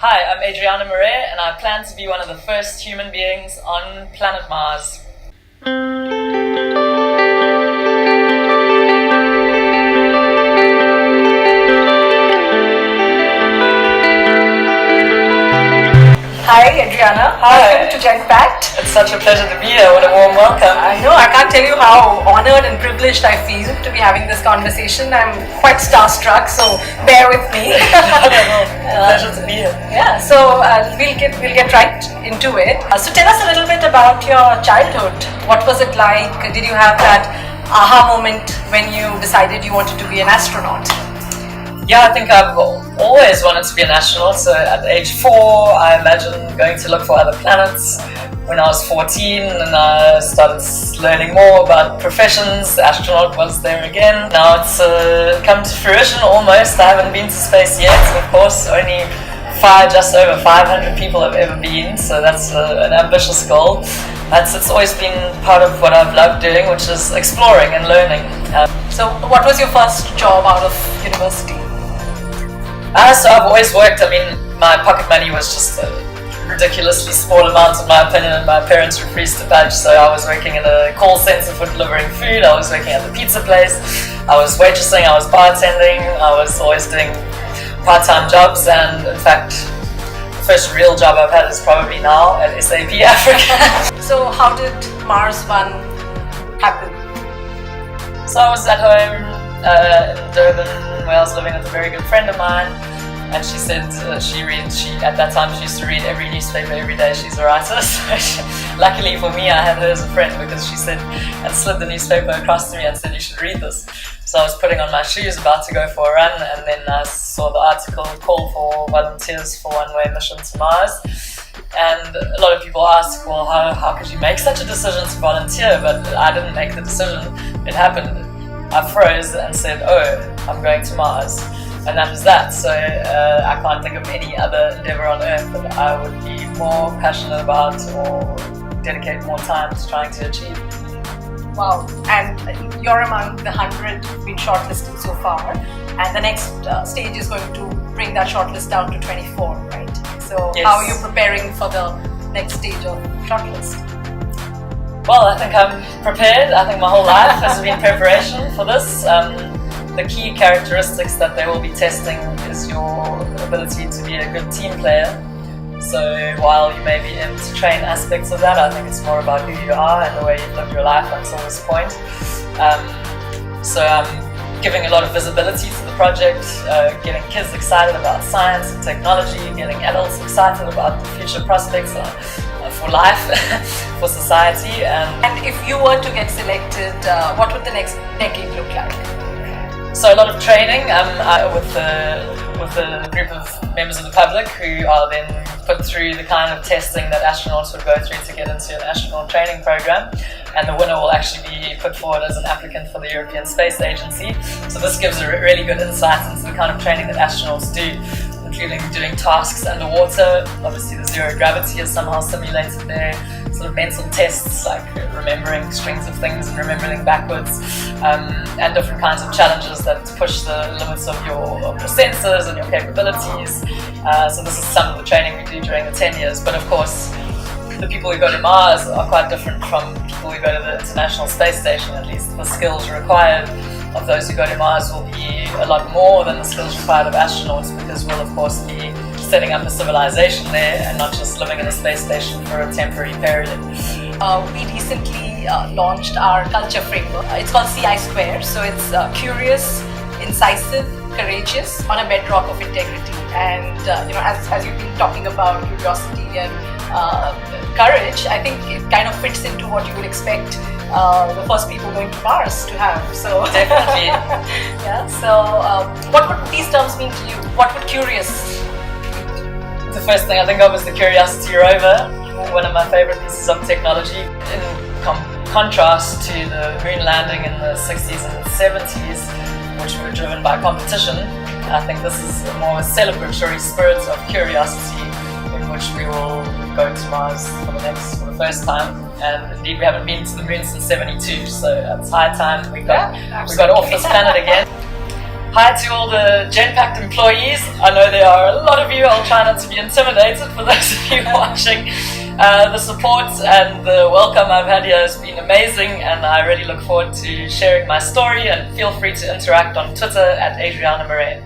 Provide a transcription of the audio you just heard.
Hi, I'm Adriana Marais, and I plan to be one of the first human beings on planet Mars. Hi, Adriana. Hi. Welcome to Genpact. It's such a pleasure to be here. What a warm welcome. I know, I can't tell you how honored and privileged I feel to be having this conversation. I'm quite starstruck, so bear with me. Pleasure to be here. Yeah, so we'll get right into it. So tell us a little bit about your childhood. What was it like? Did you have that aha moment when you decided you wanted to be an astronaut? Yeah, I think I've always wanted to be an astronaut. So at age 4, I imagined going to look for other planets. When I was 14 and I started learning more about professions, the astronaut was there again. Now it's come to fruition almost. I haven't been to space yet. Of course, only just over 500 people have ever been, so that's an ambitious goal. It's always been part of what I've loved doing, which is exploring and learning. So what was your first job out of university? So I've always worked. I mean, my pocket money was just a ridiculously small amount, in my opinion, and my parents refused to budge. So I was working in a call center for delivering food. I was working at the pizza place. I was waitressing. I was bartending. I was always doing part-time jobs. And in fact, the first real job I've had is probably now at SAP Africa. So how did Mars One happen? So I was at home in Durban, where I was living with a very good friend of mine, and she said at that time she used to read every newspaper every day. She's a writer, so luckily for me I had her as a friend, because she said and slid the newspaper across to me and said, you should read this. So I was putting on my shoes about to go for a run, and then I saw the article, call for volunteers for one-way mission to Mars. And a lot of people ask, well, how could you make such a decision to volunteer? But I didn't make the decision, it happened. I froze and said, oh, I'm going to Mars. And that was that. So I can't think of any other endeavor on Earth that I would be more passionate about or dedicate more time to trying to achieve. Wow. And you're among the 100 who've been shortlisted so far. And the next stage is going to bring that shortlist down to 24, right? So yes. How are you preparing for the next stage of shortlist? Well, I think I'm prepared. I think my whole life has been preparation for this. The key characteristics that they will be testing is your ability to be a good team player. So while you may be able to train aspects of that, I think it's more about who you are and the way you've lived your life until this point. So I'm giving a lot of visibility to the project, getting kids excited about science and technology, getting adults excited about the future prospects for life, for society. And if you were to get selected, what would the next decade look like? So a lot of training with a group of members of the public who are then put through the kind of testing that astronauts would go through to get into an astronaut training program, and the winner will actually be put forward as an applicant for the European Space Agency. So this gives a really good insight into the kind of training that astronauts do, including doing tasks underwater. Obviously the zero gravity is somehow simulated there, sort of mental tests like remembering strings of things and remembering backwards, and different kinds of challenges that push the limits of your senses and your capabilities. So this is some of the training we do during the 10 years, but of course the people who go to Mars are quite different from people who go to the International Space Station. At least the skills required of those who go to Mars will be a lot more than the skills required of astronauts, because we'll of course be setting up a civilization there and not just living in a space station for a temporary period. We recently launched our culture framework. It's called CI Square. So it's curious, incisive, courageous, on a bedrock of integrity. And as you've been talking about curiosity and courage, I think it kind of fits into what you would expect the first people going to Mars to have. So definitely. Yeah. So what would these terms mean to you? What would curious? The first thing I think of is the Curiosity rover, one of my favorite pieces of technology. In contrast to the moon landing in the 60s and 70s, which were driven by competition, I think this is a more celebratory spirit of curiosity, in which we will go to Mars for the first time. And indeed, we haven't been to the moon since '72, so it's high time we got off this planet again. Hi to all the Genpact employees. I know there are a lot of you. I'll try not to be intimidated for those of you watching. The support and the welcome I've had here has been amazing, and I really look forward to sharing my story, and feel free to interact on Twitter at Adriana Marais.